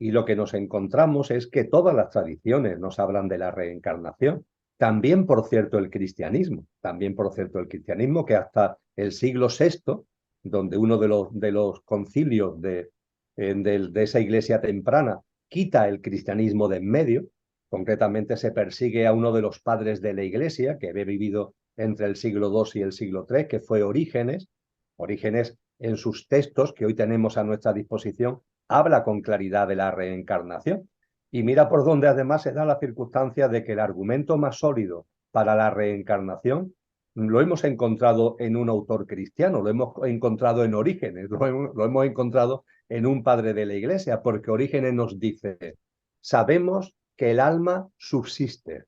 Y lo que nos encontramos es que todas las tradiciones nos hablan de la reencarnación. También, por cierto, el cristianismo. También, por cierto, el cristianismo, que hasta el siglo VI, donde uno de los concilios de esa iglesia temprana quita el cristianismo de en medio, concretamente se persigue a uno de los padres de la iglesia, que había vivido entre el siglo II y el siglo III, que fue Orígenes. Orígenes, en sus textos que hoy tenemos a nuestra disposición, habla con claridad de la reencarnación. Y mira por dónde además se da la circunstancia de que el argumento más sólido para la reencarnación lo hemos encontrado en un autor cristiano, lo hemos encontrado en Orígenes, lo hemos encontrado en un padre de la iglesia, porque Orígenes nos dice, sabemos que el alma subsiste,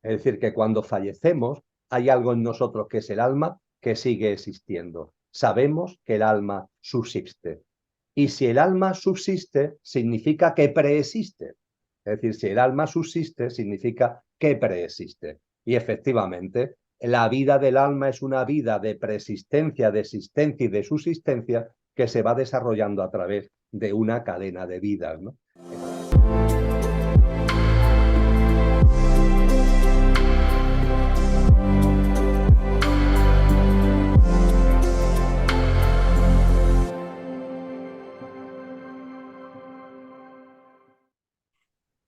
es decir, que cuando fallecemos hay algo en nosotros que es el alma que sigue existiendo. Sabemos que el alma subsiste. Y si el alma subsiste, significa que preexiste. Es decir, si el alma subsiste, significa que preexiste. Y efectivamente, la vida del alma es una vida de preexistencia, de existencia y de subsistencia que se va desarrollando a través de una cadena de vidas, ¿no?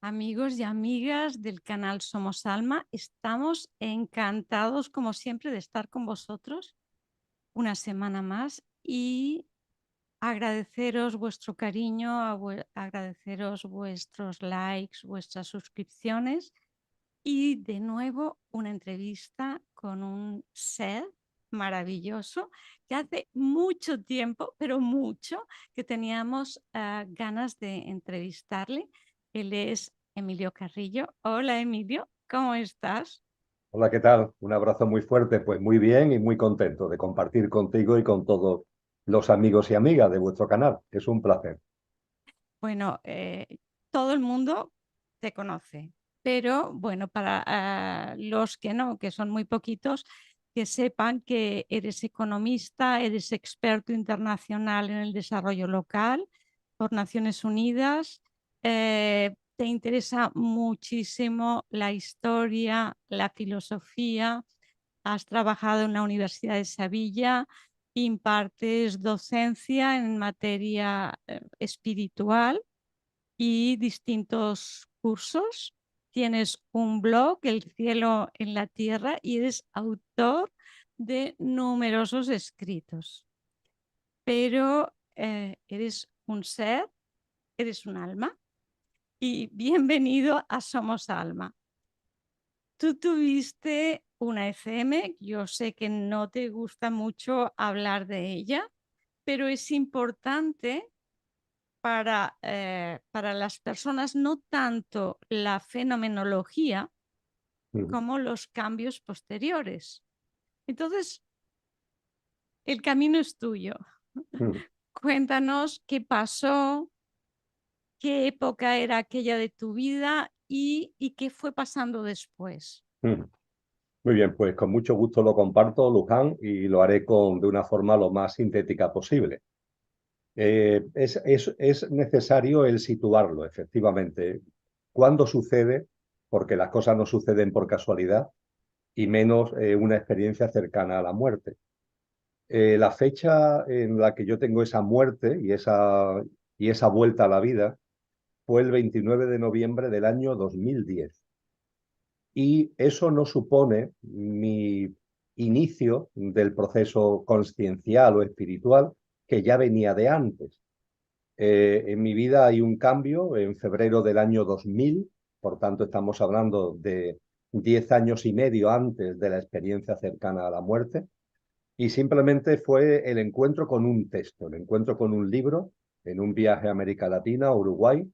Amigos y amigas del canal Somos Alma, estamos encantados como siempre de estar con vosotros una semana más y agradeceros vuestro cariño, agradeceros vuestros likes, vuestras suscripciones y de nuevo una entrevista con un ser maravilloso que hace mucho tiempo, pero mucho, que teníamos ganas de entrevistarle. Él es Emilio Carrillo. Hola Emilio, ¿cómo estás? Hola, ¿qué tal? Un abrazo muy fuerte, pues muy bien y muy contento de compartir contigo y con todos los amigos y amigas de vuestro canal. Es un placer. Bueno, todo el mundo te conoce, pero bueno, para los que no, que son muy poquitos, que sepan que eres economista, eres experto internacional en el desarrollo local por Naciones Unidas, te interesa muchísimo la historia, la filosofía, has trabajado en la Universidad de Sevilla, impartes docencia en materia espiritual y distintos cursos. Tienes un blog, El cielo en la tierra, y eres autor de numerosos escritos. Pero eres un ser, eres un alma, y bienvenido a Somos Alma. Tú tuviste una ECM, yo sé que no te gusta mucho hablar de ella, pero es importante para las personas no tanto la fenomenología como los cambios posteriores. Entonces, el camino es tuyo. Cuéntanos qué pasó, qué época era aquella de tu vida y qué fue pasando después. Muy bien, pues con mucho gusto lo comparto, Luján, y lo haré de una forma lo más sintética posible. Es necesario el situarlo, efectivamente. ¿Cuándo sucede? Porque las cosas no suceden por casualidad y menos una experiencia cercana a la muerte. La fecha en la que yo tengo esa muerte y esa vuelta a la vida fue el 29 de noviembre del año 2010. Y eso no supone mi inicio del proceso consciencial o espiritual que ya venía de antes. En mi vida hay un cambio en febrero del año 2000, por tanto estamos hablando de 10 años y medio antes de la experiencia cercana a la muerte, y simplemente fue el encuentro con un texto, el encuentro con un libro en un viaje a América Latina, Uruguay,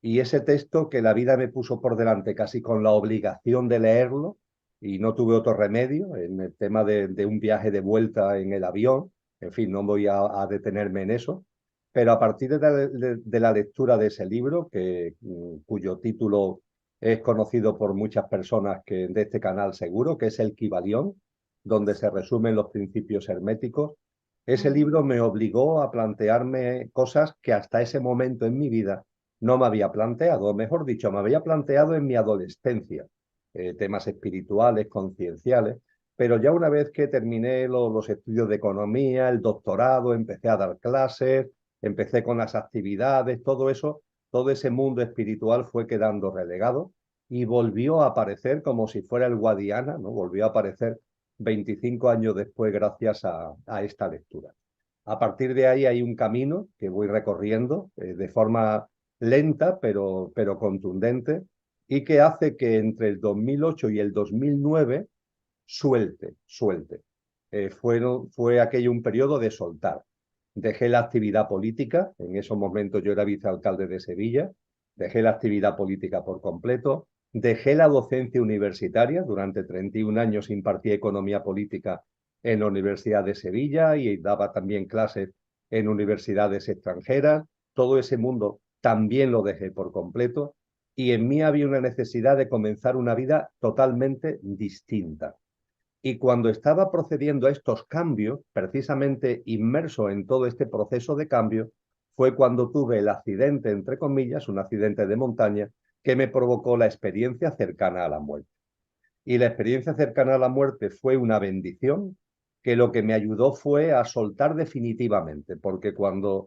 y ese texto que la vida me puso por delante casi con la obligación de leerlo, y no tuve otro remedio en el tema de un viaje de vuelta en el avión. En fin, no voy a detenerme en eso, pero a partir de la lectura de ese libro, cuyo título es conocido por muchas personas de este canal seguro, que es el Kybalión, donde se resumen los principios herméticos, ese libro me obligó a plantearme cosas que hasta ese momento en mi vida no me había planteado, o mejor dicho, me había planteado en mi adolescencia, temas espirituales, concienciales, pero ya una vez que terminé los estudios de economía, el doctorado, empecé a dar clases, empecé con las actividades, todo eso, todo ese mundo espiritual fue quedando relegado y volvió a aparecer como si fuera el Guadiana, ¿no? Volvió a aparecer 25 años después gracias a esta lectura. A partir de ahí hay un camino que voy recorriendo de forma lenta pero contundente y que hace que entre el 2008 y el 2009 suelte. Fue aquello un periodo de soltar. Dejé la actividad política, en esos momentos yo era vicealcalde de Sevilla, dejé la actividad política por completo, dejé la docencia universitaria, durante 31 años impartí economía política en la Universidad de Sevilla y daba también clases en universidades extranjeras, todo ese mundo también lo dejé por completo y en mí había una necesidad de comenzar una vida totalmente distinta. Y cuando estaba procediendo a estos cambios, precisamente inmerso en todo este proceso de cambio, fue cuando tuve el accidente, entre comillas, un accidente de montaña, que me provocó la experiencia cercana a la muerte. Y la experiencia cercana a la muerte fue una bendición que lo que me ayudó fue a soltar definitivamente, porque cuando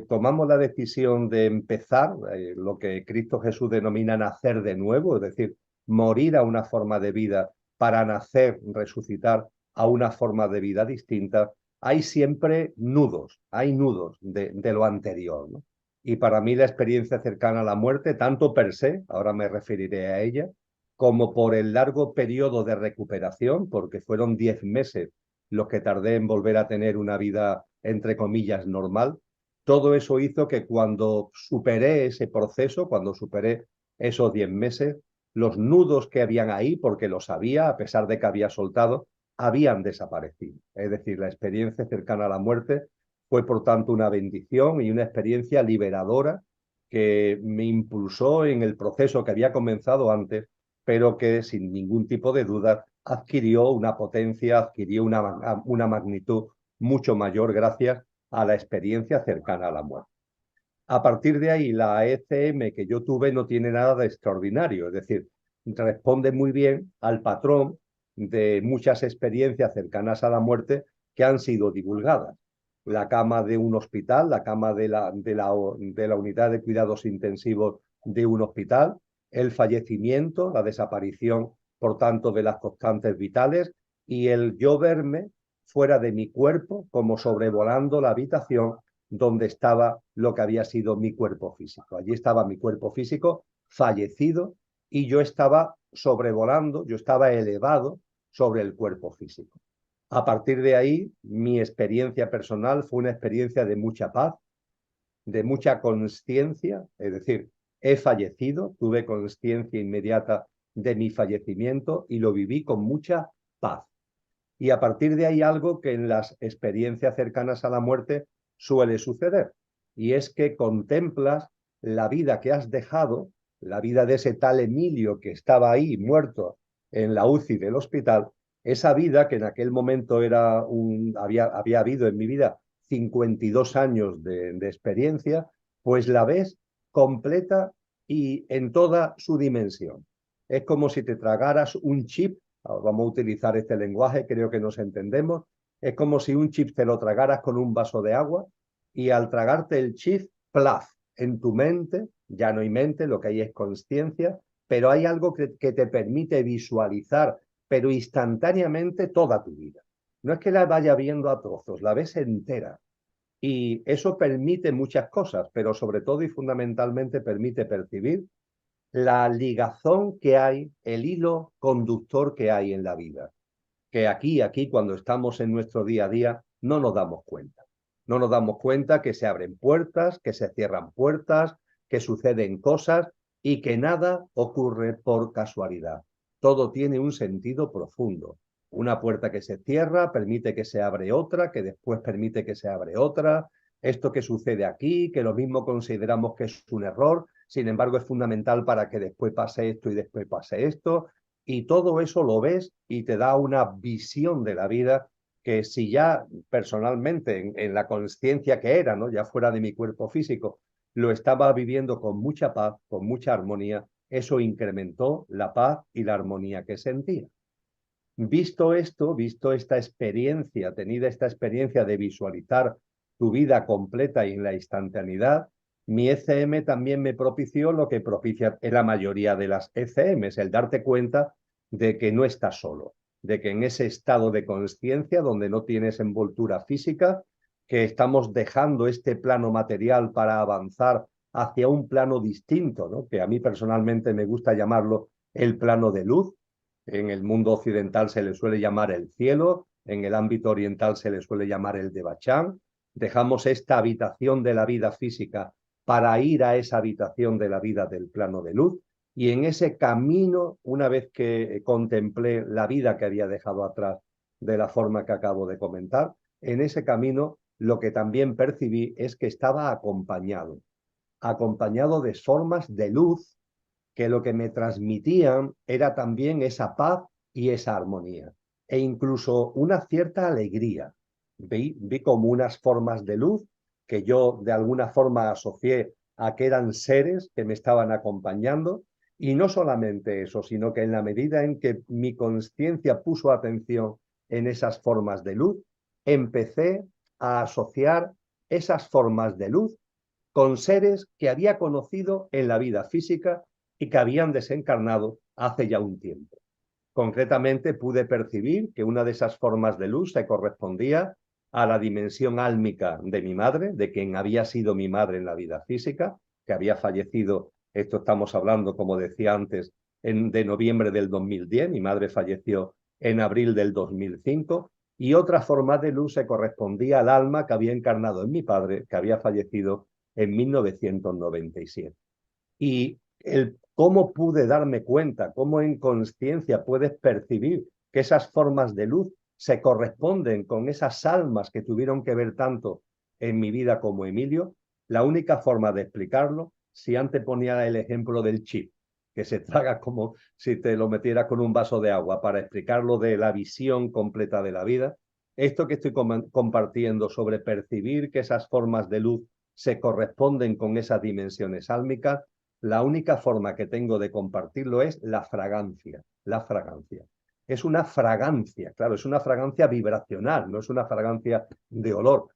tomamos la decisión de empezar lo que Cristo Jesús denomina nacer de nuevo, es decir, morir a una forma de vida para nacer, resucitar a una forma de vida distinta, hay siempre nudos, hay nudos de lo anterior, ¿no? Y para mí la experiencia cercana a la muerte, tanto per se, ahora me referiré a ella, como por el largo periodo de recuperación, porque fueron 10 meses los que tardé en volver a tener una vida, entre comillas, normal. Todo eso hizo que cuando superé ese proceso, cuando superé esos 10 meses, los nudos que habían ahí, porque los había, a pesar de que había soltado, habían desaparecido. Es decir, la experiencia cercana a la muerte fue, por tanto, una bendición y una experiencia liberadora que me impulsó en el proceso que había comenzado antes, pero que sin ningún tipo de duda adquirió una potencia, adquirió una magnitud mucho mayor gracias a la experiencia cercana a la muerte. A partir de ahí, la ECM que yo tuve no tiene nada de extraordinario, es decir, responde muy bien al patrón de muchas experiencias cercanas a la muerte que han sido divulgadas. La cama de un hospital, la cama de la unidad de cuidados intensivos de un hospital, el fallecimiento, la desaparición, por tanto, de las constantes vitales y el yo verme fuera de mi cuerpo como sobrevolando la habitación donde estaba lo que había sido mi cuerpo físico. Allí estaba mi cuerpo físico fallecido y yo estaba sobrevolando, yo estaba elevado sobre el cuerpo físico. A partir de ahí, mi experiencia personal fue una experiencia de mucha paz, de mucha consciencia, es decir, he fallecido, tuve consciencia inmediata de mi fallecimiento y lo viví con mucha paz. Y a partir de ahí algo que en las experiencias cercanas a la muerte suele suceder, y es que contemplas la vida que has dejado, la vida de ese tal Emilio que estaba ahí muerto en la UCI del hospital, esa vida que en aquel momento había habido en mi vida 52 años de experiencia, pues la ves completa y en toda su dimensión. Es como si te tragaras un chip. Vamos a utilizar este lenguaje, creo que nos entendemos. Es como si un chip te lo tragaras con un vaso de agua y al tragarte el chip, plaf, en tu mente, ya no hay mente, lo que hay es consciencia, pero hay algo que te permite visualizar, pero instantáneamente toda tu vida. No es que la vaya viendo a trozos, la ves entera. Y eso permite muchas cosas, pero sobre todo y fundamentalmente permite percibir la ligazón que hay, el hilo conductor que hay en la vida, que aquí, cuando estamos en nuestro día a día, no nos damos cuenta. No nos damos cuenta que se abren puertas, que se cierran puertas, que suceden cosas y que nada ocurre por casualidad. Todo tiene un sentido profundo. Una puerta que se cierra permite que se abre otra, que después permite que se abre otra. Esto que sucede aquí, que lo mismo consideramos que es un error, sin embargo es fundamental para que después pase esto y después pase esto. Y todo eso lo ves y te da una visión de la vida que si ya personalmente en la consciencia que era, ¿no? Ya fuera de mi cuerpo físico, lo estaba viviendo con mucha paz, con mucha armonía. Eso incrementó la paz y la armonía que sentía. Visto esto, visto esta experiencia, tenida esta experiencia de visualizar tu vida completa y en la instantaneidad, mi ECM también me propició lo que propicia en la mayoría de las ECMs, el darte cuenta de que no estás solo, de que en ese estado de consciencia donde no tienes envoltura física, que estamos dejando este plano material para avanzar hacia un plano distinto, ¿no? Que a mí personalmente me gusta llamarlo el plano de luz. En el mundo occidental se le suele llamar el cielo, en el ámbito oriental se le suele llamar el Devachan. Dejamos esta habitación de la vida física para ir a esa habitación de la vida del plano de luz. Y en ese camino, una vez que contemplé la vida que había dejado atrás de la forma que acabo de comentar, en ese camino lo que también percibí es que estaba acompañado de formas de luz que lo que me transmitían era también esa paz y esa armonía, e incluso una cierta alegría. Vi como unas formas de luz que yo de alguna forma asocié a que eran seres que me estaban acompañando, y no solamente eso, sino que en la medida en que mi conciencia puso atención en esas formas de luz, empecé a asociar esas formas de luz con seres que había conocido en la vida física y que habían desencarnado hace ya un tiempo. Concretamente, pude percibir que una de esas formas de luz se correspondía a la dimensión álmica de mi madre, de quien había sido mi madre en la vida física, que había fallecido, esto estamos hablando, como decía antes, de noviembre del 2010, mi madre falleció en abril del 2005, y otra forma de luz se correspondía al alma que había encarnado en mi padre, que había fallecido en 1997. Y cómo pude darme cuenta, cómo en conciencia puedes percibir que esas formas de luz se corresponden con esas almas que tuvieron que ver tanto en mi vida como Emilio. La única forma de explicarlo, si antes ponía el ejemplo del chip, que se traga como si te lo metieras con un vaso de agua, para explicarlo de la visión completa de la vida, esto que estoy compartiendo sobre percibir que esas formas de luz se corresponden con esas dimensiones álmicas, la única forma que tengo de compartirlo es la fragancia, la fragancia. Es una fragancia, claro, es una fragancia vibracional, no es una fragancia de olor.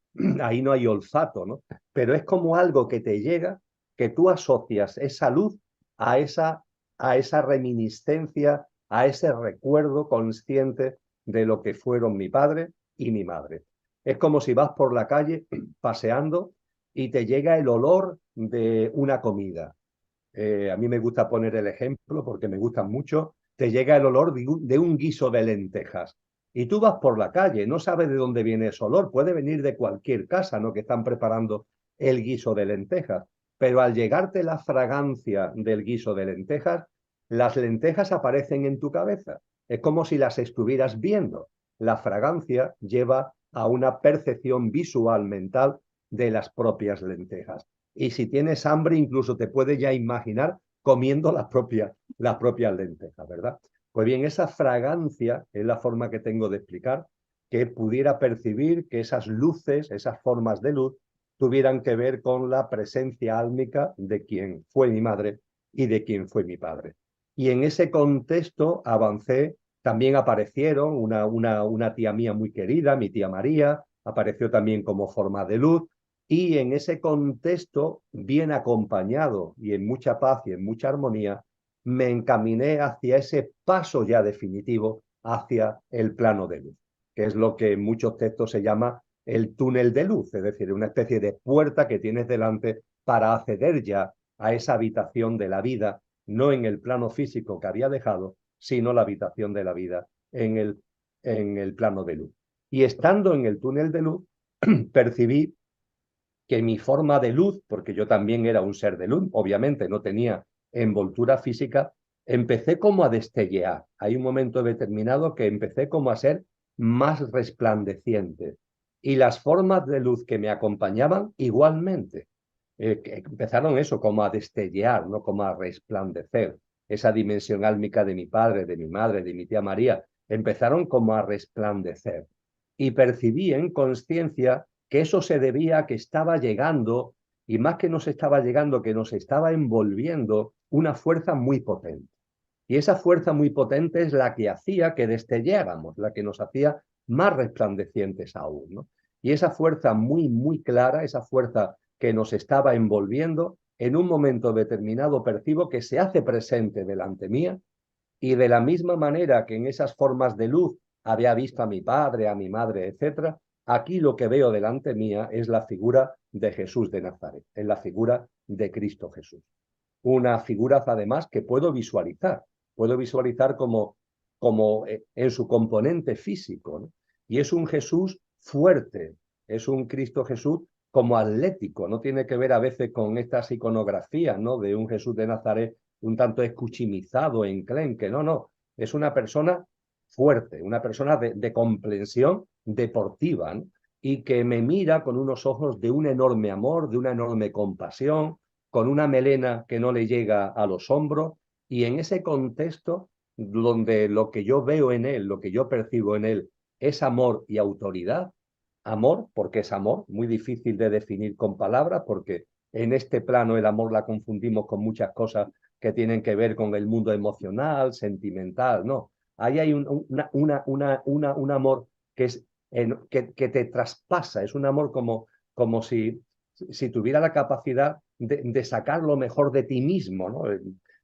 Ahí no hay olfato, ¿no? Pero es como algo que te llega, que tú asocias esa luz a esa reminiscencia, a ese recuerdo consciente de lo que fueron mi padre y mi madre. Es como si vas por la calle paseando y te llega el olor de una comida. A mí me gusta poner el ejemplo porque me gustan mucho. Te llega el olor de un guiso de lentejas y tú vas por la calle, no sabes de dónde viene ese olor, puede venir de cualquier casa, ¿no?, que están preparando el guiso de lentejas, pero al llegarte la fragancia del guiso de lentejas, las lentejas aparecen en tu cabeza, es como si las estuvieras viendo. La fragancia lleva a una percepción visual mental de las propias lentejas. Y si tienes hambre, incluso te puedes ya imaginar comiendo las propias lentejas, ¿verdad? Pues bien, esa fragancia es la forma que tengo de explicar que pudiera percibir que esas luces, esas formas de luz, tuvieran que ver con la presencia álmica de quien fue mi madre y de quien fue mi padre. Y en ese contexto avancé, también aparecieron una tía mía muy querida, mi tía María, apareció también como forma de luz, y en ese contexto, bien acompañado y en mucha paz y en mucha armonía, me encaminé hacia ese paso ya definitivo hacia el plano de luz, que es lo que en muchos textos se llama el túnel de luz, es decir, una especie de puerta que tienes delante para acceder ya a esa habitación de la vida, no en el plano físico que había dejado, sino la habitación de la vida en el plano de luz. Y estando en el túnel de luz, percibí que mi forma de luz, porque yo también era un ser de luz, obviamente no tenía envoltura física, empecé como a destellear. Hay un momento determinado que empecé como a ser más resplandeciente. Y las formas de luz que me acompañaban igualmente. Empezaron eso, como a destellear, no como a resplandecer. Esa dimensión álmica de mi padre, de mi madre, de mi tía María, empezaron como a resplandecer. Y percibí en conciencia que eso se debía a que estaba llegando y más que nos estaba llegando, que nos estaba envolviendo una fuerza muy potente. Y esa fuerza muy potente es la que hacía que destelláramos, la que nos hacía más resplandecientes aún, ¿no? Y esa fuerza muy, muy clara, esa fuerza que nos estaba envolviendo, en un momento determinado percibo que se hace presente delante mía, y de la misma manera que en esas formas de luz había visto a mi padre, a mi madre, etcétera, aquí lo que veo delante mía es la figura de Jesús de Nazaret, es la figura de Cristo Jesús. Una figura además que puedo visualizar como en su componente físico, ¿no? Y es un Jesús fuerte, es un Cristo Jesús como atlético, no tiene que ver a veces con estas iconografías, ¿no? De un Jesús de Nazaret un tanto escuchimizado, enclenque, no, es una persona fuerte, una persona de comprensión deportiva, ¿no? Y que me mira con unos ojos de un enorme amor, de una enorme compasión, con una melena que no le llega a los hombros, y en ese contexto donde lo que yo veo en él, lo que yo percibo en él, es amor y autoridad. Amor, porque es amor, muy difícil de definir con palabras, porque en este plano el amor la confundimos con muchas cosas que tienen que ver con el mundo emocional, sentimental, no. Ahí hay un amor que, es, que te traspasa, es un amor como si tuviera la capacidad de sacar lo mejor de ti mismo, ¿no?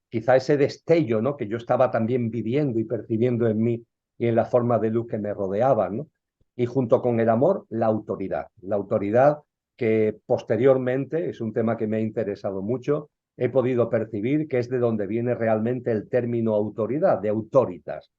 Quizá ese destello, ¿no? Que yo estaba también viviendo y percibiendo en mí y en la forma de luz que me rodeaba, ¿no? Y junto con el amor, la autoridad que posteriormente, es un tema que me ha interesado mucho, he podido percibir que es de donde viene realmente el término autoridad, de autoritas.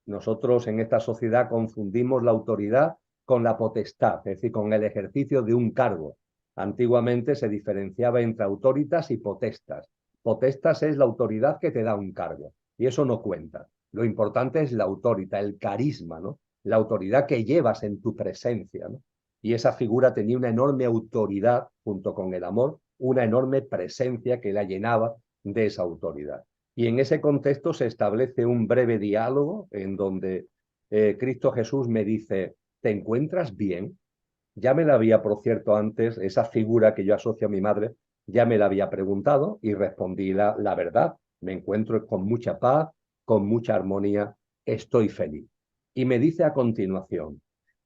Nosotros en esta sociedad confundimos la autoridad con la potestad, es decir, con el ejercicio de un cargo. Antiguamente se diferenciaba entre autoritas y potestas. Potestas es la autoridad que te da un cargo, y eso no cuenta. Lo importante es la autoridad, el carisma, ¿no? La autoridad que llevas en tu presencia, ¿no? Y esa figura tenía una enorme autoridad junto con el amor, una enorme presencia que la llenaba de esa autoridad. Y en ese contexto se establece un breve diálogo en donde Cristo Jesús me dice, ¿te encuentras bien? Ya me la había, por cierto, antes, esa figura que yo asocio a mi madre, ya me la había preguntado y respondí la verdad. Me encuentro con mucha paz, con mucha armonía, estoy feliz. Y me dice a continuación,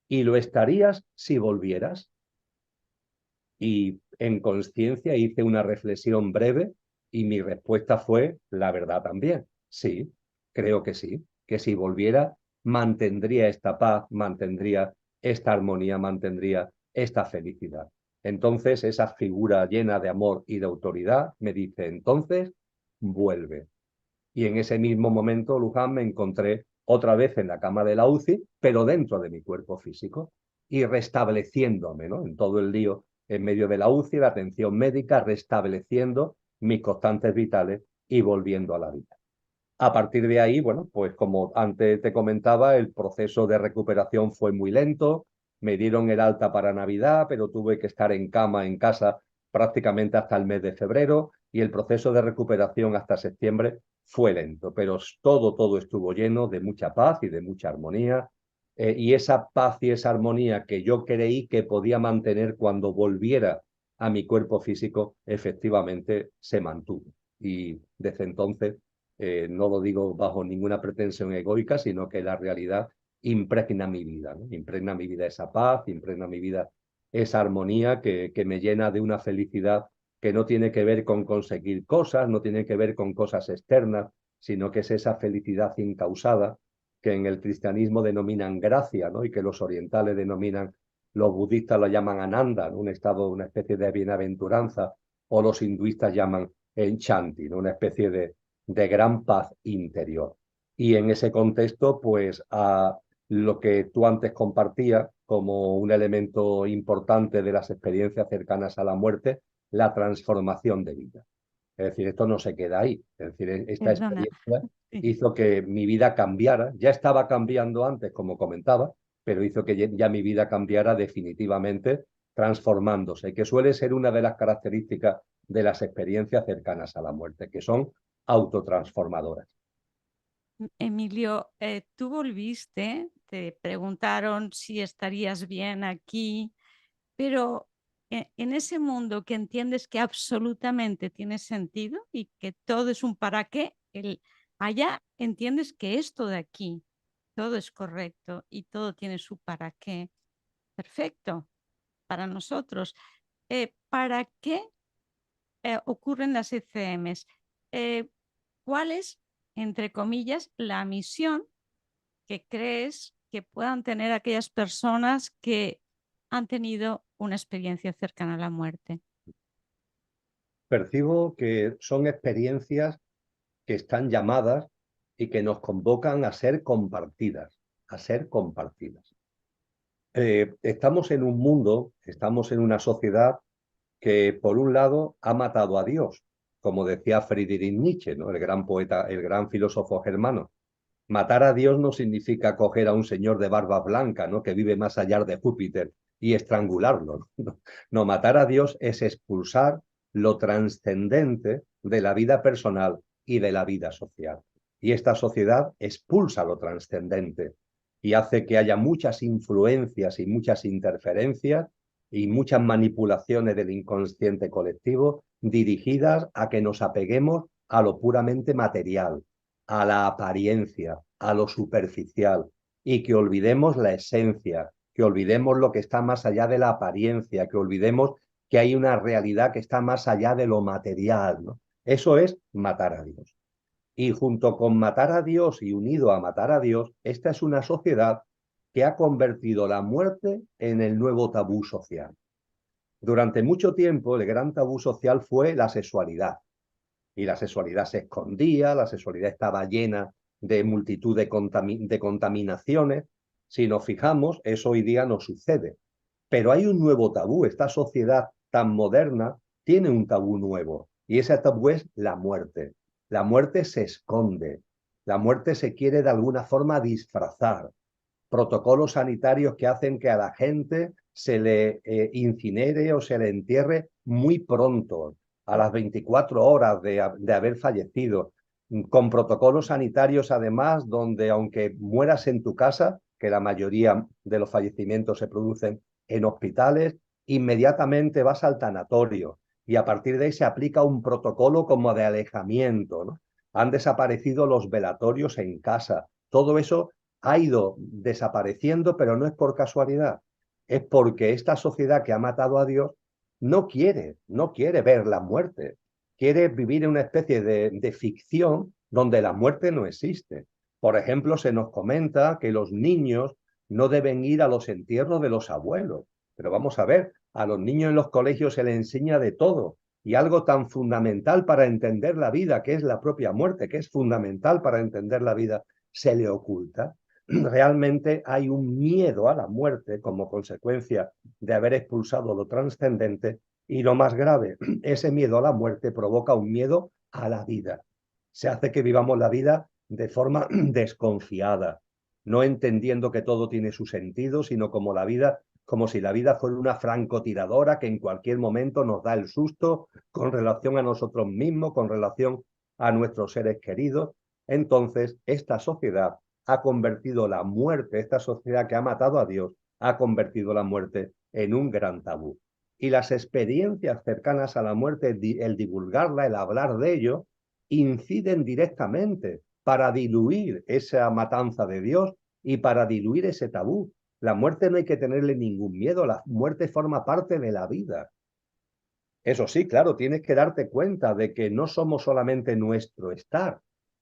¿y lo estarías si volvieras? Y en conciencia hice una reflexión breve y mi respuesta fue la verdad también. Sí, creo que si volviera mantendría esta paz, mantendría esta armonía, mantendría esta felicidad. Entonces esa figura llena de amor y de autoridad me dice, entonces vuelve. Y en ese mismo momento, Luján, me encontré otra vez en la cama de la UCI, pero dentro de mi cuerpo físico y restableciéndome, ¿no? En todo el lío, en medio de la UCI, la atención médica, restableciendo mis constantes vitales y volviendo a la vida. A partir de ahí, bueno, pues como antes te comentaba, el proceso de recuperación fue muy lento. Me dieron el alta para Navidad, pero tuve que estar en cama en casa prácticamente hasta el mes de febrero y el proceso de recuperación hasta septiembre fue lento, pero todo estuvo lleno de mucha paz y de mucha armonía. Y esa paz y esa armonía que yo creí que podía mantener cuando volviera a mi cuerpo físico, efectivamente se mantuvo. Y desde entonces no lo digo bajo ninguna pretensión egoica, sino que la realidad impregna mi vida, ¿no? Impregna mi vida esa paz, impregna mi vida esa armonía que me llena de una felicidad que no tiene que ver con conseguir cosas, no tiene que ver con cosas externas, sino que es esa felicidad incausada que en el cristianismo denominan gracia, ¿no? Y que los orientales denominan, los budistas lo llaman ananda, ¿no? Un estado, una especie de bienaventuranza, o los hinduistas llaman enchanti, ¿no? Una especie de gran paz interior. Y en ese contexto, pues a lo que tú antes compartías como un elemento importante de las experiencias cercanas a la muerte, la transformación de vida. Es decir, esto no se queda ahí. Es decir, esta Perdona. experiencia Sí. hizo que mi vida cambiara. Ya estaba cambiando antes, como comentaba, pero hizo que ya mi vida cambiara definitivamente, transformándose, que suele ser una de las características de las experiencias cercanas a la muerte, que son autotransformadoras. Emilio, tú volviste, te preguntaron si estarías bien aquí, pero en ese mundo que entiendes que absolutamente tiene sentido y que todo es un para qué, allá entiendes que esto de aquí, todo es correcto y todo tiene su para qué. Perfecto para nosotros. ¿Para qué ocurren las ECMs? ¿Cuál es, entre comillas, la misión que crees que puedan tener aquellas personas que han tenido una experiencia cercana a la muerte? Percibo que son experiencias que están llamadas y que nos convocan a ser compartidas, a ser compartidas. Estamos en un mundo, estamos en una sociedad que por un lado ha matado a Dios, como decía Friedrich Nietzsche, ¿no? El gran poeta, el gran filósofo germano. Matar a Dios no significa coger a un señor de barba blanca, ¿no? Que vive más allá de Júpiter y estrangularlo. No, no, matar a Dios es expulsar lo trascendente de la vida personal y de la vida social. Y esta sociedad expulsa lo trascendente y hace que haya muchas influencias y muchas interferencias y muchas manipulaciones del inconsciente colectivo dirigidas a que nos apeguemos a lo puramente material, a la apariencia, a lo superficial, y que olvidemos la esencia, que olvidemos lo que está más allá de la apariencia, que olvidemos que hay una realidad que está más allá de lo material, ¿no? Eso es matar a Dios. Y junto con matar a Dios y unido a matar a Dios, esta es una sociedad que ha convertido la muerte en el nuevo tabú social. Durante mucho tiempo el gran tabú social fue la sexualidad. Y la sexualidad se escondía, la sexualidad estaba llena de multitud de contaminaciones. Si nos fijamos, eso hoy día no sucede. Pero hay un nuevo tabú. Esta sociedad tan moderna tiene un tabú nuevo. Y ese tabú es la muerte. La muerte se esconde. La muerte se quiere de alguna forma disfrazar. Protocolos sanitarios que hacen que a la gente se le incinere o se le entierre muy pronto, a las 24 horas de haber fallecido, con protocolos sanitarios además donde aunque mueras en tu casa, que la mayoría de los fallecimientos se producen en hospitales, inmediatamente vas al tanatorio y a partir de ahí se aplica un protocolo como de alejamiento, ¿no? Han desaparecido los velatorios en casa. Todo eso ha ido desapareciendo, pero no es por casualidad. Es porque esta sociedad que ha matado a Dios no quiere ver la muerte. Quiere vivir en una especie de ficción donde la muerte no existe. Por ejemplo, se nos comenta que los niños no deben ir a los entierros de los abuelos. Pero vamos a ver, a los niños en los colegios se les enseña de todo. Y algo tan fundamental para entender la vida, que es la propia muerte, que es fundamental para entender la vida, se le oculta. Realmente hay un miedo a la muerte como consecuencia de haber expulsado lo trascendente y lo más grave, ese miedo a la muerte provoca un miedo a la vida. Se hace que vivamos la vida de forma desconfiada, no entendiendo que todo tiene su sentido, sino como la vida, como si la vida fuera una francotiradora que en cualquier momento nos da el susto con relación a nosotros mismos, con relación a nuestros seres queridos. Entonces, esta sociedad ha convertido la muerte, esta sociedad que ha matado a Dios, ha convertido la muerte en un gran tabú. Y las experiencias cercanas a la muerte, el divulgarla, el hablar de ello, inciden directamente para diluir esa matanza de Dios y para diluir ese tabú. La muerte no hay que tenerle ningún miedo, la muerte forma parte de la vida. Eso sí, claro, tienes que darte cuenta de que no somos solamente nuestro estar.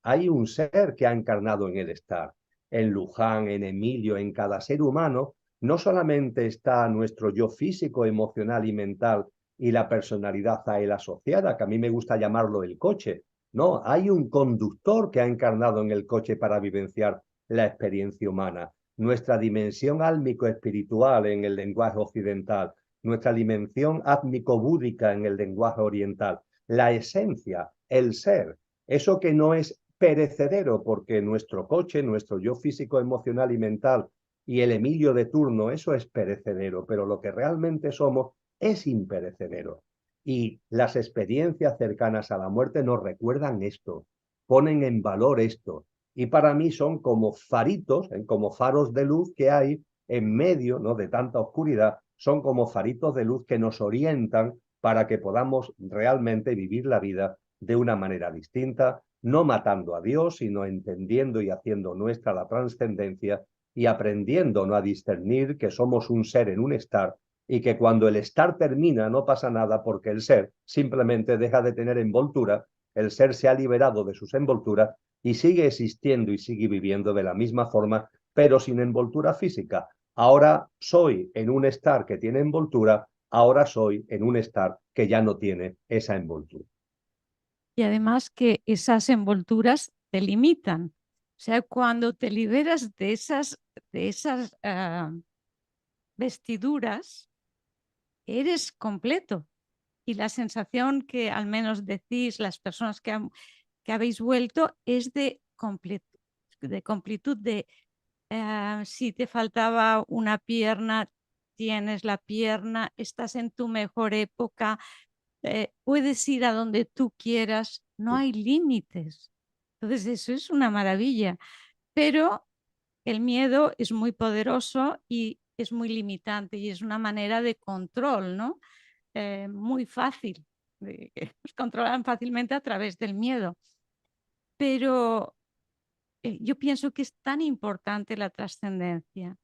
Hay un ser que ha encarnado en el estar. En Luján, en Emilio, en cada ser humano, no solamente está nuestro yo físico, emocional y mental y la personalidad a él asociada, que a mí me gusta llamarlo el coche. No, hay un conductor que ha encarnado en el coche para vivenciar la experiencia humana. Nuestra dimensión álmico-espiritual en el lenguaje occidental, nuestra dimensión átmico-búdica en el lenguaje oriental, la esencia, el ser, eso que no es perecedero, porque nuestro coche, nuestro yo físico, emocional y mental y el Emilio de turno, eso es perecedero, pero lo que realmente somos es imperecedero. Y las experiencias cercanas a la muerte nos recuerdan esto, ponen en valor esto, y para mí son como faritos, como faros de luz que hay en medio, ¿no?, de tanta oscuridad, son como faritos de luz que nos orientan para que podamos realmente vivir la vida de una manera distinta, no matando a Dios, sino entendiendo y haciendo nuestra la trascendencia y aprendiendo, ¿no?, a discernir que somos un ser en un estar y que cuando el estar termina no pasa nada porque el ser simplemente deja de tener envoltura, el ser se ha liberado de sus envolturas y sigue existiendo y sigue viviendo de la misma forma, pero sin envoltura física. Ahora soy en un estar que tiene envoltura, ahora soy en un estar que ya no tiene esa envoltura. Y además que esas envolturas te limitan. O sea, cuando te liberas de esas vestiduras, eres completo. Y la sensación que al menos decís las personas que habéis vuelto es de completud, de si te faltaba una pierna, tienes la pierna, estás en tu mejor época, puedes ir a donde tú quieras, no hay límites. Entonces eso es una maravilla, pero el miedo es muy poderoso y es muy limitante y es una manera de control, ¿no? Muy fácil. Nos controlan fácilmente a través del miedo. Pero yo pienso que es tan importante la trascendencia,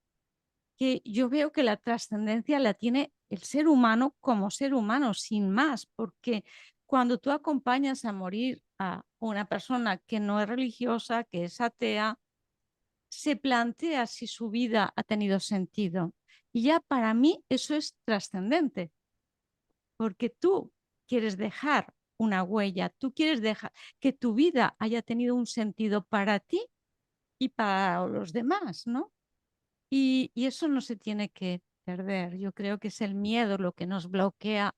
que yo veo que la trascendencia la tiene el ser humano como ser humano, sin más, porque cuando tú acompañas a morir a una persona que no es religiosa, que es atea, se plantea si su vida ha tenido sentido. Y ya para mí eso es trascendente, porque tú quieres dejar una huella, tú quieres dejar que tu vida haya tenido un sentido para ti y para los demás, ¿no? Y eso no se tiene que perder. Yo creo que es el miedo lo que nos bloquea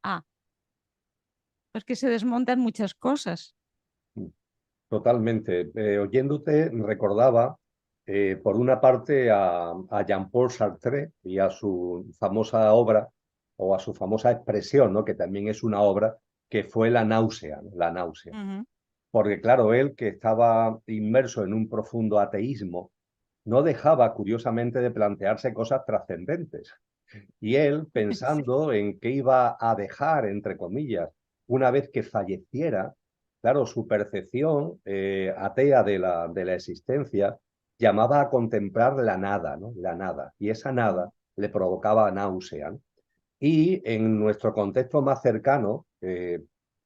porque se desmontan muchas cosas. Totalmente. Oyéndote, recordaba, por una parte, a Jean-Paul Sartre y a su famosa obra, o a su famosa expresión, ¿no?, que también es una obra, que fue la náusea, ¿no? La náusea. Ujú. Porque, claro, él, que estaba inmerso en un profundo ateísmo, no dejaba, curiosamente, de plantearse cosas trascendentes. Y él, Sí. pensando en qué iba a dejar, entre comillas, una vez que falleciera, claro, su percepción atea de la existencia llamaba a contemplar la nada, ¿no? La nada. Y esa nada le provocaba náusea, ¿no? Y en nuestro contexto más cercano,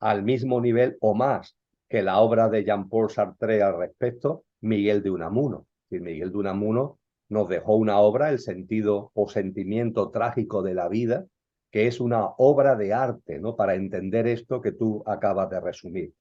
al mismo nivel o más que la obra de Jean-Paul Sartre al respecto, Miguel de Unamuno. Y Miguel de Unamuno nos dejó una obra, El sentido o sentimiento trágico de la vida, que es una obra de arte, ¿no?, para entender esto que tú acabas de resumir.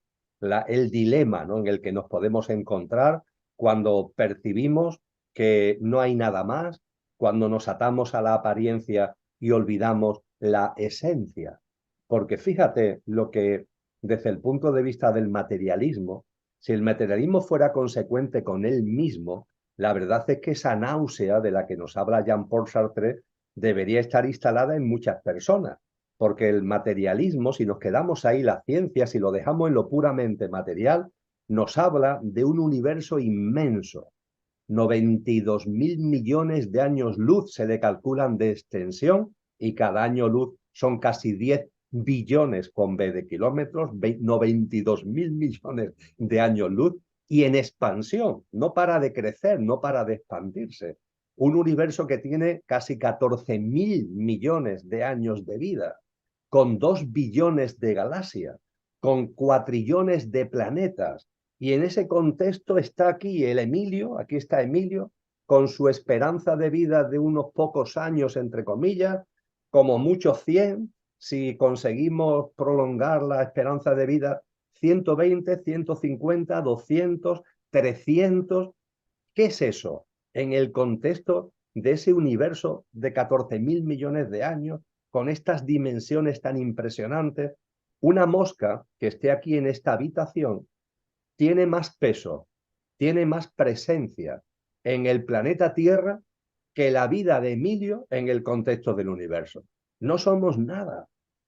El dilema, ¿no?, en el que nos podemos encontrar cuando percibimos que no hay nada más, cuando nos atamos a la apariencia y olvidamos la esencia. Porque fíjate lo que, desde el punto de vista del materialismo, si el materialismo fuera consecuente con él mismo, la verdad es que esa náusea de la que nos habla Jean-Paul Sartre debería estar instalada en muchas personas. Porque el materialismo, si nos quedamos ahí, la ciencia, si lo dejamos en lo puramente material, nos habla de un universo inmenso. 92.000 millones de años luz se le calculan de extensión y cada año luz son casi 10 billones con B de kilómetros, 92.000 millones de años luz y en expansión, no para de crecer, no para de expandirse. Un universo que tiene casi 14.000 millones de años de vida, con 2 billones de galaxias, con cuatrillones de planetas, y en ese contexto está aquí el Emilio, aquí está Emilio, con su esperanza de vida de unos pocos años, entre comillas, como muchos 100, si conseguimos prolongar la esperanza de vida, 120, 150, 200, 300. ¿Qué es eso en el contexto de ese universo de 14.000 millones de años, con estas dimensiones tan impresionantes? Una mosca que esté aquí en esta habitación tiene más peso, tiene más presencia en el planeta Tierra que la vida de Emilio en el contexto del universo. No somos nada.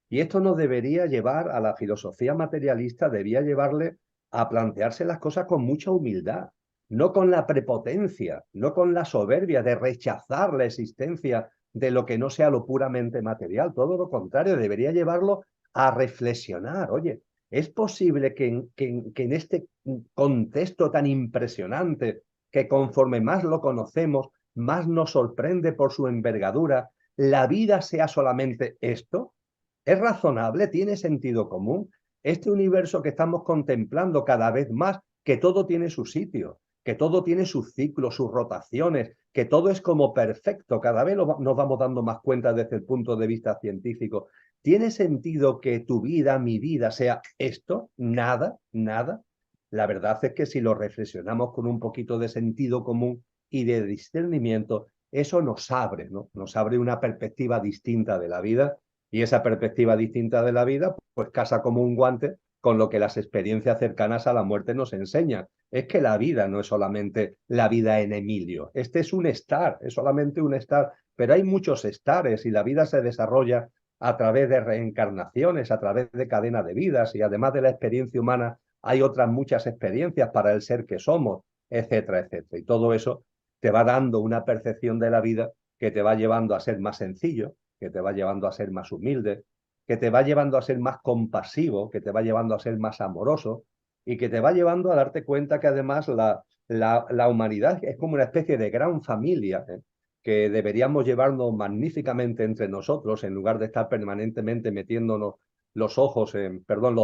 Y esto nos debería llevar a la filosofía materialista, debería llevarle a plantearse las cosas con mucha humildad, no con la prepotencia, no con la soberbia de rechazar la existencia de lo que no sea lo puramente material, todo lo contrario, debería llevarlo a reflexionar. Oye, ¿es posible que en este contexto tan impresionante, que conforme más lo conocemos, más nos sorprende por su envergadura, la vida sea solamente esto? ¿Es razonable? ¿Tiene sentido común? Este universo que estamos contemplando cada vez más, que todo tiene su sitio, que todo tiene sus ciclos, sus rotaciones, que todo es como perfecto, cada vez nos vamos dando más cuenta desde el punto de vista científico. ¿Tiene sentido que tu vida, mi vida, sea esto? Nada, nada. La verdad es que si lo reflexionamos con un poquito de sentido común y de discernimiento, eso nos abre, ¿no? Nos abre una perspectiva distinta de la vida, y esa perspectiva distinta de la vida pues casa como un guante con lo que las experiencias cercanas a la muerte nos enseñan. Es que la vida no es solamente la vida en Emilio. Este es un estar, es solamente un estar, pero hay muchos estares y la vida se desarrolla a través de reencarnaciones, a través de cadena de vidas, y además de la experiencia humana hay otras muchas experiencias para el ser que somos, etcétera, etcétera. Y todo eso te va dando una percepción de la vida que te va llevando a ser más sencillo, que te va llevando a ser más humilde, que te va llevando a ser más compasivo, que te va llevando a ser más amoroso, y que te va llevando a darte cuenta que además la humanidad es como una especie de gran familia, que deberíamos llevarnos magníficamente entre nosotros en lugar de estar permanentemente metiéndonos los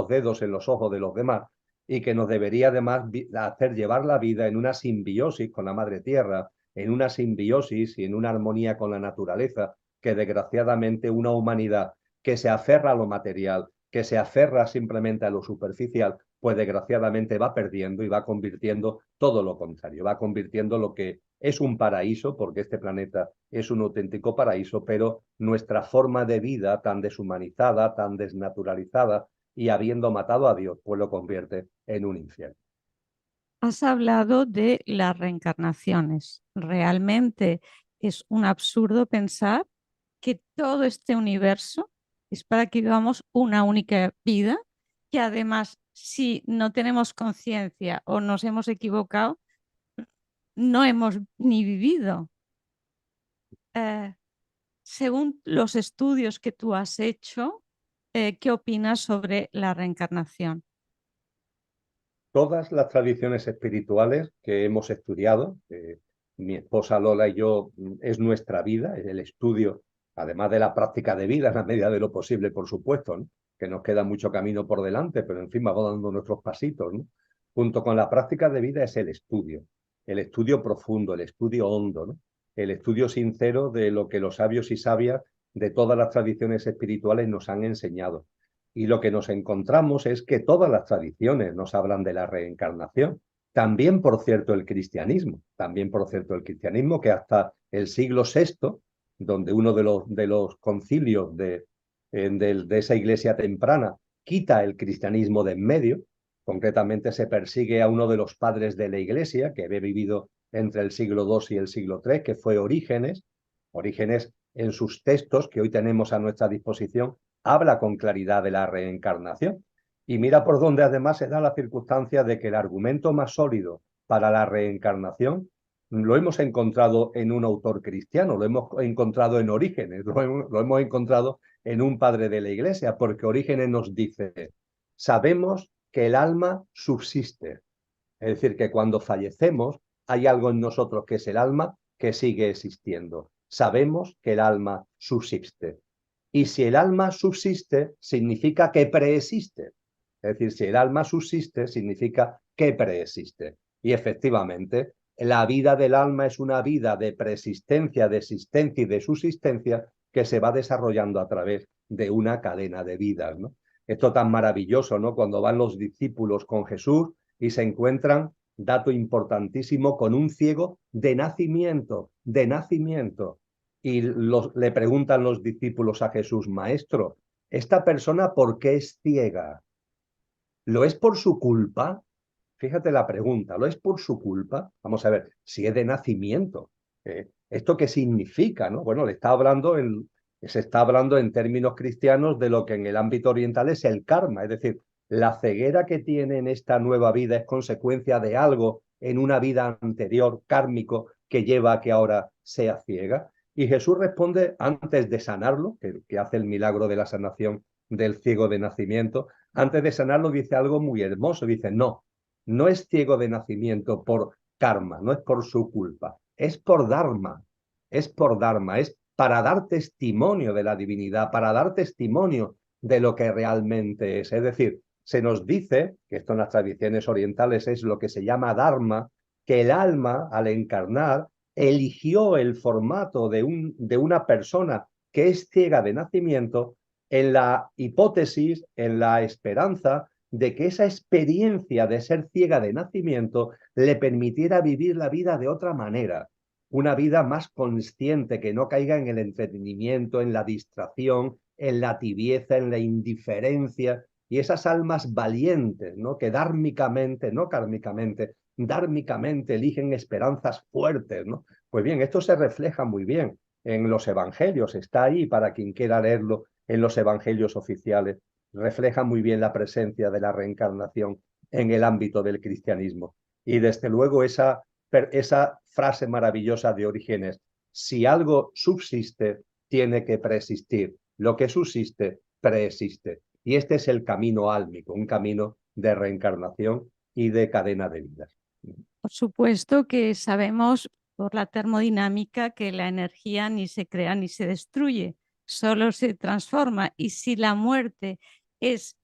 dedos en los ojos de los demás, y que nos debería además hacer llevar la vida en una simbiosis con la madre tierra, en una simbiosis y en una armonía con la naturaleza, que desgraciadamente una humanidad que se aferra a lo material, que se aferra simplemente a lo superficial, pues desgraciadamente va perdiendo y va convirtiendo todo lo contrario, va convirtiendo lo que es un paraíso, porque este planeta es un auténtico paraíso, pero nuestra forma de vida tan deshumanizada, tan desnaturalizada, y habiendo matado a Dios, pues lo convierte en un infierno. Has hablado de las reencarnaciones. Realmente es un absurdo pensar que todo este universo es para que vivamos una única vida, que además, si no tenemos conciencia o nos hemos equivocado, no hemos ni vivido. Eh, Según los estudios que tú has hecho, ¿qué opinas sobre la reencarnación? Todas las tradiciones espirituales que hemos estudiado, mi esposa Lola y yo, es nuestra vida, es el estudio, además de la práctica de vida, en la medida de lo posible, por supuesto, ¿no? Que nos queda mucho camino por delante, pero en fin, vamos dando nuestros pasitos, ¿no? Junto con la práctica de vida es el estudio profundo, el estudio hondo, ¿no? El estudio sincero de lo que los sabios y sabias de todas las tradiciones espirituales nos han enseñado. Y lo que nos encontramos es que todas las tradiciones nos hablan de la reencarnación. También, por cierto, el cristianismo. También, por cierto, el cristianismo, que hasta el siglo VI, donde uno de los concilios de esa iglesia temprana quita el cristianismo de en medio, concretamente se persigue a uno de los padres de la iglesia, que había vivido entre el siglo II y el siglo III, que fue Orígenes. Orígenes, en sus textos que hoy tenemos a nuestra disposición, habla con claridad de la reencarnación. Y mira por dónde además se da la circunstancia de que el argumento más sólido para la reencarnación lo hemos encontrado en un autor cristiano, lo hemos encontrado en Orígenes, lo hemos encontrado en un padre de la iglesia, porque Orígenes nos dice, sabemos que el alma subsiste. Es decir, que cuando fallecemos hay algo en nosotros que es el alma que sigue existiendo. Sabemos que el alma subsiste. Y si el alma subsiste, significa que preexiste. Es decir, si el alma subsiste, significa que preexiste. Y efectivamente, la vida del alma es una vida de preexistencia, de existencia y de subsistencia que se va desarrollando a través de una cadena de vidas, ¿no? Esto tan maravilloso, ¿no? Cuando van los discípulos con Jesús y se encuentran, dato importantísimo, con un ciego de nacimiento, de nacimiento. Y le preguntan los discípulos a Jesús, Maestro, ¿esta persona por qué es ciega? ¿Lo es por su culpa? Fíjate la pregunta, ¿lo es por su culpa? Vamos a ver, si es de nacimiento, ¿esto qué significa, no? Bueno, se está hablando en términos cristianos de lo que en el ámbito oriental es el karma, es decir, la ceguera que tiene en esta nueva vida es consecuencia de algo en una vida anterior, kármico, que lleva a que ahora sea ciega. Y Jesús responde antes de sanarlo, que hace el milagro de la sanación del ciego de nacimiento, antes de sanarlo dice algo muy hermoso, dice, no, no es ciego de nacimiento por karma, no es por su culpa, es por dharma, es por dharma, es para dar testimonio de la divinidad, para dar testimonio de lo que realmente es. Es decir, se nos dice, que esto en las tradiciones orientales es lo que se llama dharma, que el alma al encarnar eligió el formato de una persona que es ciega de nacimiento en la hipótesis, en la esperanza de que esa experiencia de ser ciega de nacimiento le permitiera vivir la vida de otra manera, una vida más consciente, que no caiga en el entretenimiento, en la distracción, en la tibieza, en la indiferencia, y esas almas valientes, ¿no? Que dármicamente, no kármicamente, dármicamente eligen esperanzas fuertes, ¿no? Pues bien, esto se refleja muy bien en los evangelios, está ahí para quien quiera leerlo en los evangelios oficiales, refleja muy bien la presencia de la reencarnación en el ámbito del cristianismo. Y desde luego esa frase maravillosa de Orígenes, si algo subsiste, tiene que preexistir. Lo que subsiste, preexiste. Y este es el camino álmico, un camino de reencarnación y de cadena de vidas. Por supuesto que sabemos por la termodinámica que la energía ni se crea ni se destruye, solo se transforma. Y si la muerte es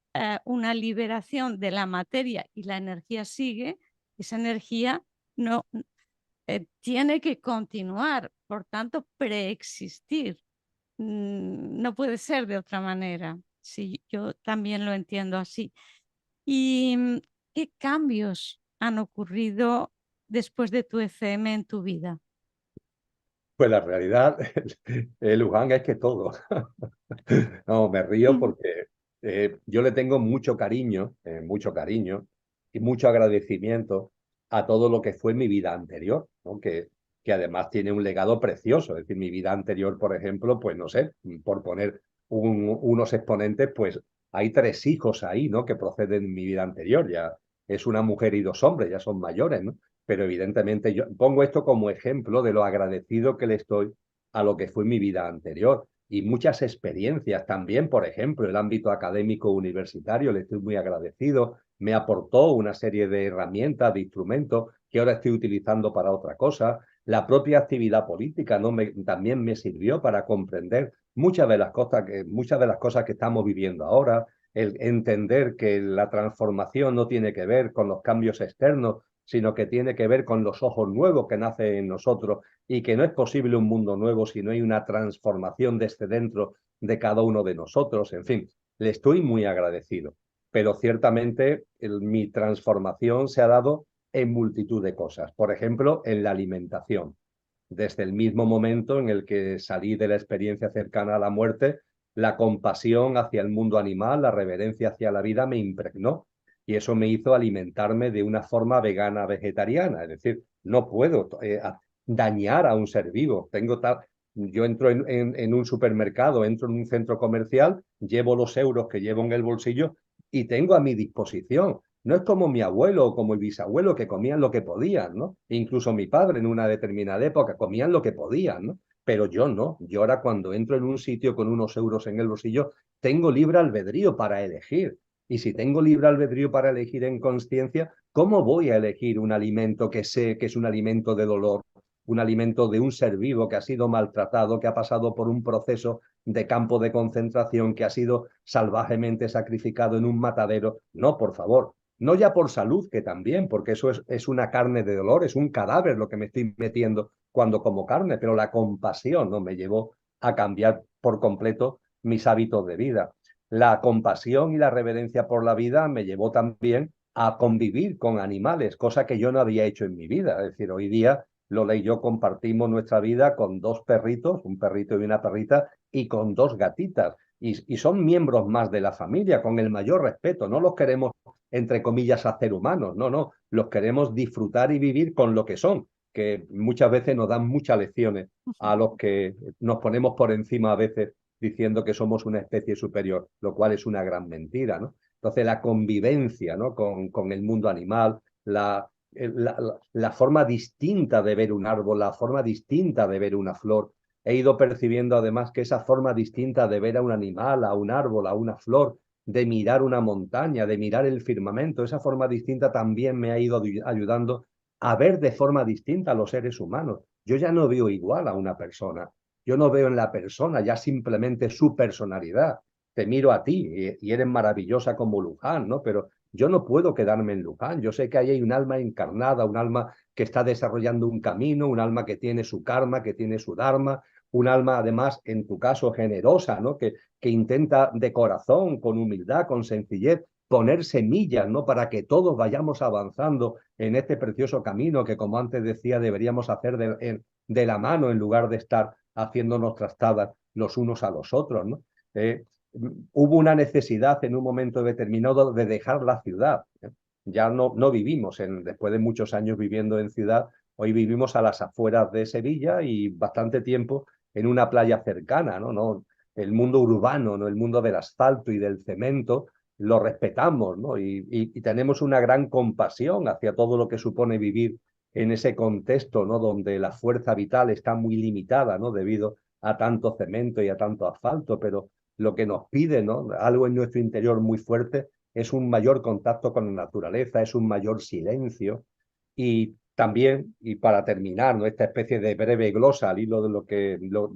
una liberación de la materia y la energía sigue, esa energía no tiene que continuar, por tanto, preexistir. No puede ser de otra manera. Sí, yo también lo entiendo así. ¿Y qué cambios han ocurrido después de tu FM en tu vida? Pues la realidad, Luján, es que todo. No, me río Ujú. porque yo le tengo mucho cariño y mucho agradecimiento a todo lo que fue mi vida anterior, ¿no? Que además tiene un legado precioso. Es decir, mi vida anterior, por ejemplo, pues no sé, por poner unos exponentes, pues hay 3 hijos ahí, ¿no? Que proceden de mi vida anterior. Ya es una mujer y 2 hombres, ya son mayores, ¿no? Pero evidentemente yo pongo esto como ejemplo de lo agradecido que le estoy a lo que fue mi vida anterior y muchas experiencias también, por ejemplo, el ámbito académico universitario, le estoy muy agradecido, me aportó una serie de herramientas, de instrumentos que ahora estoy utilizando para otra cosa. La propia actividad política, ¿no? También me sirvió para comprender muchas de las cosas que estamos viviendo ahora, el entender que la transformación no tiene que ver con los cambios externos, sino que tiene que ver con los ojos nuevos que nacen en nosotros y que no es posible un mundo nuevo si no hay una transformación desde dentro de cada uno de nosotros. En fin, le estoy muy agradecido, pero ciertamente mi transformación se ha dado en multitud de cosas. Por ejemplo, en la alimentación. Desde el mismo momento en el que salí de la experiencia cercana a la muerte, la compasión hacia el mundo animal, la reverencia hacia la vida me impregnó y eso me hizo alimentarme de una forma vegana vegetariana. Es decir, no puedo dañar a un ser vivo. Yo entro en un supermercado, entro en un centro comercial, llevo los euros que llevo en el bolsillo y tengo a mi disposición. No es como mi abuelo o como el bisabuelo que comían lo que podían, ¿no? Incluso mi padre en una determinada época comían lo que podían, ¿no? Pero yo no. Yo ahora cuando entro en un sitio con unos euros en el bolsillo, tengo libre albedrío para elegir. Y si tengo libre albedrío para elegir en conciencia, ¿cómo voy a elegir un alimento que sé que es un alimento de dolor, un alimento de un ser vivo que ha sido maltratado, que ha pasado por un proceso de campo de concentración, que ha sido salvajemente sacrificado en un matadero? No, por favor. No ya por salud, que también, porque eso es una carne de dolor, es un cadáver lo que me estoy metiendo cuando como carne, pero la compasión no me llevó a cambiar por completo mis hábitos de vida. La compasión y la reverencia por la vida me llevó también a convivir con animales, cosa que yo no había hecho en mi vida. Es decir, hoy día Lola y yo compartimos nuestra vida con 2 perritos, un perrito y una perrita, y con 2 gatitas. Y son miembros más de la familia, con el mayor respeto. No los queremos, entre comillas, hacer humanos, no, no. Los queremos disfrutar y vivir con lo que son, que muchas veces nos dan muchas lecciones a los que nos ponemos por encima a veces diciendo que somos una especie superior, lo cual es una gran mentira, ¿no? Entonces la convivencia, ¿no? con el mundo animal, la forma distinta de ver un árbol, la forma distinta de ver una flor, he ido percibiendo además que esa forma distinta de ver a un animal, a un árbol, a una flor, de mirar una montaña, de mirar el firmamento, esa forma distinta también me ha ido ayudando a ver de forma distinta a los seres humanos. Yo ya no veo igual a una persona, yo no veo en la persona ya simplemente su personalidad. Te miro a ti y eres maravillosa como Luján, ¿no? Pero yo no puedo quedarme en Luján. Yo sé que ahí hay un alma encarnada, un alma que está desarrollando un camino, un alma que tiene su karma, que tiene su dharma, un alma además, en tu caso, generosa, ¿no? Que intenta de corazón, con humildad, con sencillez, poner semillas, ¿no? Para que todos vayamos avanzando en este precioso camino que, como antes decía, deberíamos hacer de la mano en lugar de estar haciéndonos trastadas los unos a los otros, ¿no? Hubo una necesidad en un momento determinado de dejar la ciudad. Ya no vivimos, después de muchos años viviendo en ciudad, hoy vivimos a las afueras de Sevilla y bastante tiempo en una playa cercana, ¿no? El mundo urbano, ¿no? El mundo del asfalto y del cemento, lo respetamos, ¿no? Y tenemos una gran compasión hacia todo lo que supone vivir en ese contexto, ¿no? Donde la fuerza vital está muy limitada, ¿no? Debido a tanto cemento y a tanto asfalto, pero lo que nos pide, ¿no? Algo en nuestro interior muy fuerte es un mayor contacto con la naturaleza, es un mayor silencio y también, y para terminar, ¿no? Esta especie de breve glosa al hilo de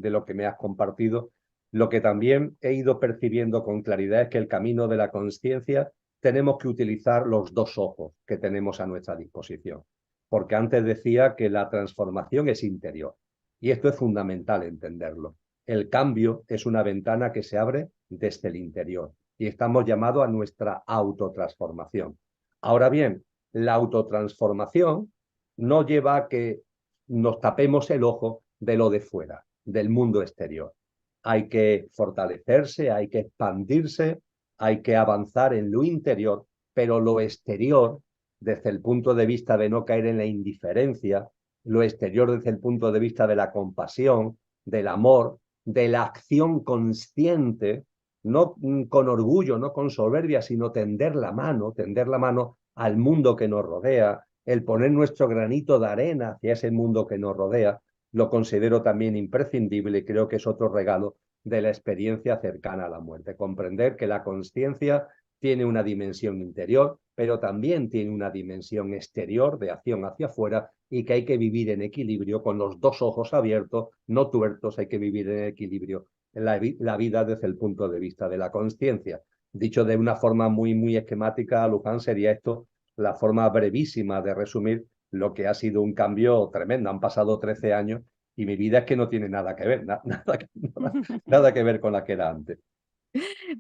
lo que me has compartido, lo que también he ido percibiendo con claridad es que el camino de la conciencia tenemos que utilizar los dos ojos que tenemos a nuestra disposición, porque antes decía que la transformación es interior y esto es fundamental entenderlo. El cambio es una ventana que se abre desde el interior y estamos llamados a nuestra autotransformación. Ahora bien, la autotransformación no lleva a que nos tapemos el ojo de lo de fuera, del mundo exterior. Hay que fortalecerse, hay que expandirse, hay que avanzar en lo interior, pero lo exterior, desde el punto de vista de no caer en la indiferencia, lo exterior desde el punto de vista de la compasión, del amor, de la acción consciente, no con orgullo, no con soberbia, sino tender la mano al mundo que nos rodea, el poner nuestro granito de arena hacia ese mundo que nos rodea, lo considero también imprescindible y creo que es otro regalo de la experiencia cercana a la muerte. Comprender que la conciencia tiene una dimensión interior, pero también tiene una dimensión exterior de acción hacia afuera y que hay que vivir en equilibrio con los dos ojos abiertos, no tuertos, hay que vivir en equilibrio la vida desde el punto de vista de la conciencia. Dicho de una forma muy esquemática, Luján, sería esto la forma brevísima de resumir lo que ha sido un cambio tremendo. Han pasado 13 años y mi vida es que no tiene nada que ver, nada que ver con la que era antes.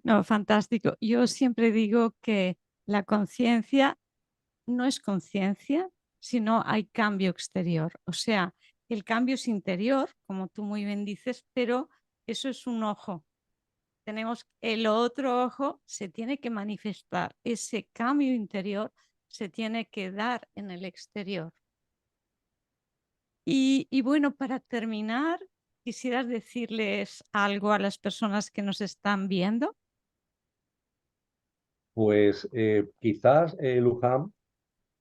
No, fantástico. Yo siempre digo que la conciencia no es conciencia, sino hay cambio exterior. O sea, el cambio es interior, como tú muy bien dices, pero eso es un ojo. Tenemos el otro ojo, se tiene que manifestar. Ese cambio interior se tiene que dar en el exterior. Y bueno, para terminar, ¿quisieras decirles algo a las personas que nos están viendo? Pues quizás, Luján,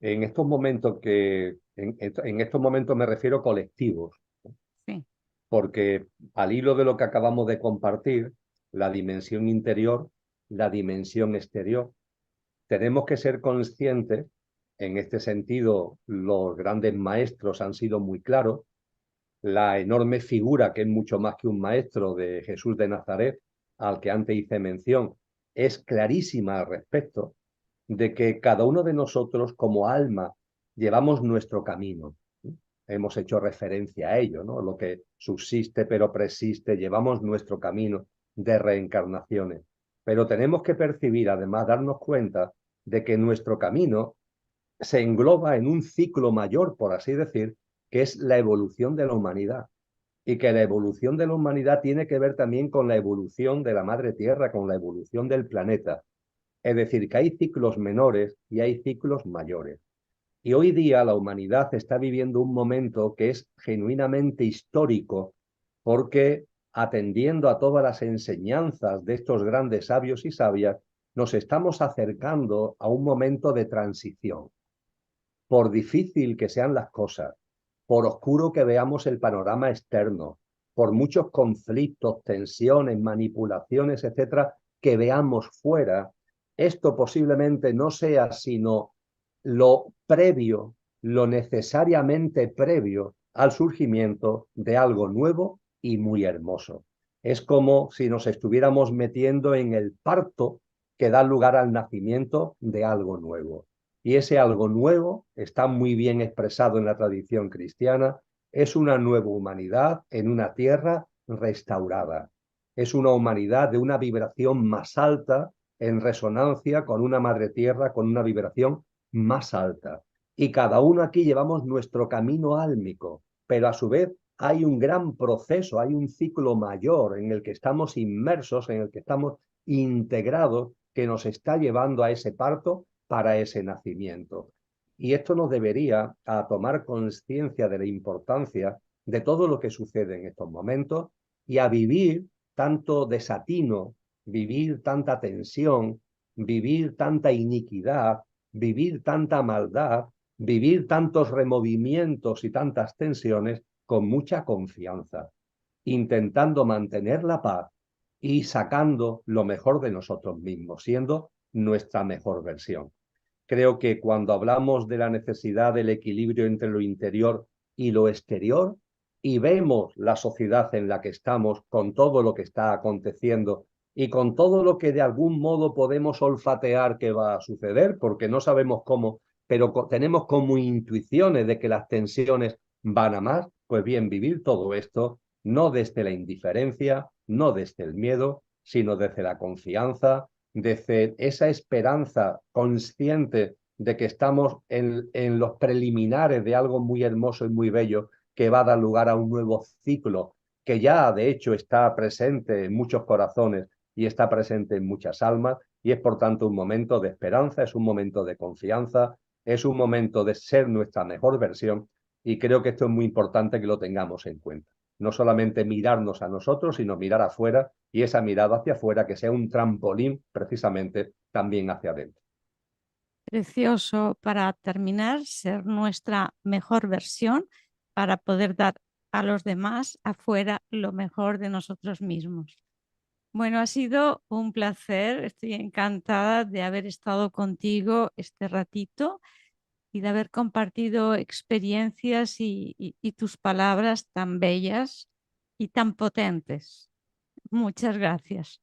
en estos momentos en estos momentos me refiero colectivos, Sí. porque al hilo de lo que acabamos de compartir, la dimensión interior, la dimensión exterior, tenemos que ser conscientes, en este sentido los grandes maestros han sido muy claros, la enorme figura que es mucho más que un maestro de Jesús de Nazaret, al que antes hice mención, es clarísima al respecto de que cada uno de nosotros como alma llevamos nuestro camino. Hemos hecho referencia a ello, ¿no? Lo que subsiste pero persiste, llevamos nuestro camino de reencarnaciones. Pero tenemos que percibir, además, darnos cuenta de que nuestro camino se engloba en un ciclo mayor, por así decir, que es la evolución de la humanidad. Y que la evolución de la humanidad tiene que ver también con la evolución de la madre tierra, con la evolución del planeta. Es decir, que hay ciclos menores y hay ciclos mayores. Y hoy día la humanidad está viviendo un momento que es genuinamente histórico porque atendiendo a todas las enseñanzas de estos grandes sabios y sabias, nos estamos acercando a un momento de transición. Por difícil que sean las cosas, por oscuro que veamos el panorama externo, por muchos conflictos, tensiones, manipulaciones, etcétera, que veamos fuera, esto posiblemente no sea sino lo previo, lo necesariamente previo al surgimiento de algo nuevo y muy hermoso. Es como si nos estuviéramos metiendo en el parto que da lugar al nacimiento de algo nuevo. Y ese algo nuevo está muy bien expresado en la tradición cristiana, es una nueva humanidad en una tierra restaurada. Es una humanidad de una vibración más alta en resonancia con una madre tierra con una vibración más alta. Y cada uno aquí llevamos nuestro camino álmico, pero a su vez hay un gran proceso, hay un ciclo mayor en el que estamos inmersos, en el que estamos integrados, que nos está llevando a ese parto para ese nacimiento. Y esto nos debería a tomar conciencia de la importancia de todo lo que sucede en estos momentos y a vivir tanto desatino, vivir tanta tensión, vivir tanta iniquidad, vivir tanta maldad, vivir tantos removimientos y tantas tensiones con mucha confianza, intentando mantener la paz y sacando lo mejor de nosotros mismos, siendo nuestra mejor versión. Creo que cuando hablamos de la necesidad del equilibrio entre lo interior y lo exterior, y vemos la sociedad en la que estamos, con todo lo que está aconteciendo y con todo lo que de algún modo podemos olfatear que va a suceder, porque no sabemos cómo, pero tenemos como intuiciones de que las tensiones van a más, pues bien, vivir todo esto no desde la indiferencia, no desde el miedo, sino desde la confianza, desde esa esperanza consciente de que estamos en los preliminares de algo muy hermoso y muy bello que va a dar lugar a un nuevo ciclo que ya de hecho está presente en muchos corazones y está presente en muchas almas y es por tanto un momento de esperanza, es un momento de confianza, es un momento de ser nuestra mejor versión y creo que esto es muy importante que lo tengamos en cuenta. No solamente mirarnos a nosotros, sino mirar afuera y esa mirada hacia afuera que sea un trampolín precisamente también hacia adentro. Precioso para terminar, ser nuestra mejor versión para poder dar a los demás afuera lo mejor de nosotros mismos. Bueno, ha sido un placer. Estoy encantada de haber estado contigo este ratito y de haber compartido experiencias y tus palabras tan bellas y tan potentes. Muchas gracias.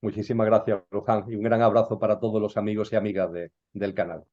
Muchísimas gracias, Luján, y un gran abrazo para todos los amigos y amigas del canal.